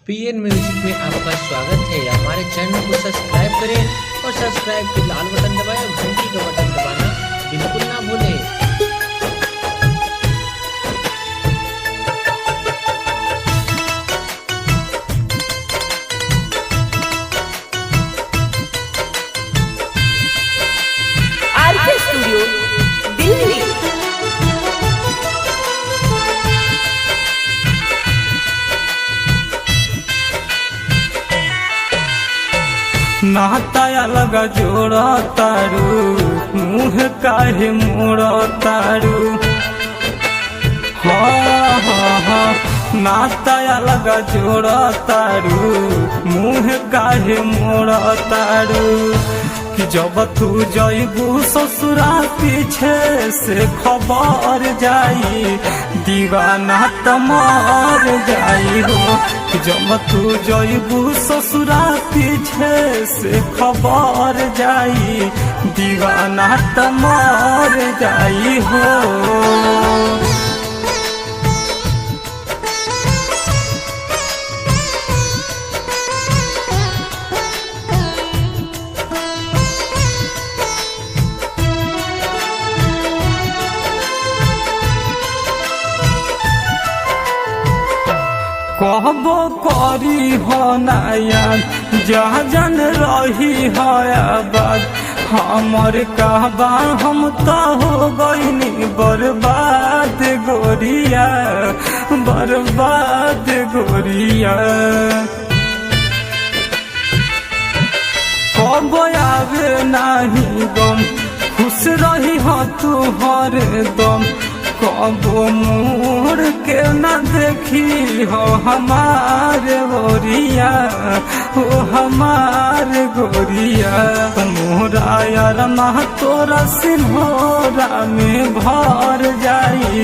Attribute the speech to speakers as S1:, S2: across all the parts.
S1: PN music में आपका स्वागत है। हमारे चैनल को सब्सक्राइब करें और सब्सक्राइब के लाल बटन दबाएं और घंटी का बटन दबाना बिल्कुल ना भूलें।
S2: RK studio Delhi.
S3: नाताया लगा जोड़ा तारू मुँह काहे मोड़ा तारू। हाँ हाँ हाँ नाताया लगा जोड़ा तारू मुँह काहे मोड़ा तारू। कि जब तू जइबू ससुरा पीछे से खबर जाई दीवाना तमार जाई हो। कि जब तू जइबू ससुरा पीछे से खबर जाई दीवाना तमार जाई हो। कहबो करी हो नया जहाँ जन रही हो आबाद हमर कहबा हम तो हो गईनी बर्बाद गोरिया बर्बाद गोरिया। कब आवे नाही गम खुश रही हो तू हर दम। कबो मोड़ के न देखी हो हमारे गोरिया हो हमारे गोरिया। मोरा यार मह तोरा सिन्होरा में भर जाई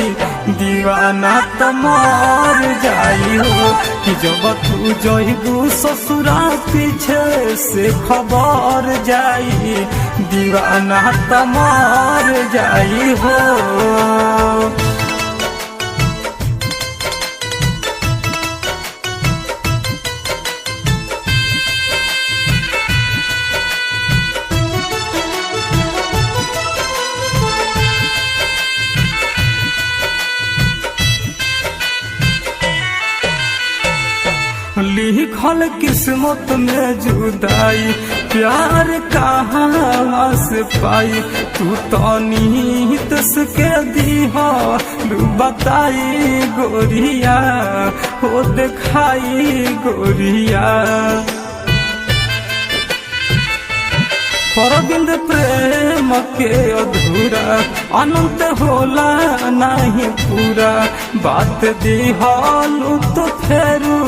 S3: दीवाना तमार जाई हो। कि जब तू जइबू ससुरा पीछे से खबर जाई दीवाना तमार जाई हो। लिखल किस्मत में जुदाई प्यार कहाँ से पाई तू तो नीत के दीहा बताई गोरिया हो दिखाई गोरिया। परबिंद प्रेम के अधूरा अनंत होला नहीं पूरा। बात दिहालू तो फेरू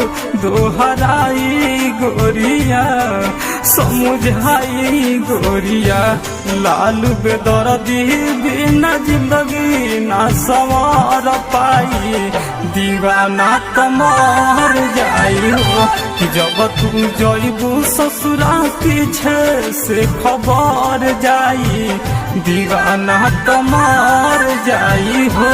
S3: दोहराई गोरिया समझाई गोरिया। लालू बेदर्दी बिना जिंदगी ना संवार पाई दीवाना तमार जाई हो। कि जब तू जइबू ससुरा पीछे से खबर जाई दीवाना तमार जाई हो।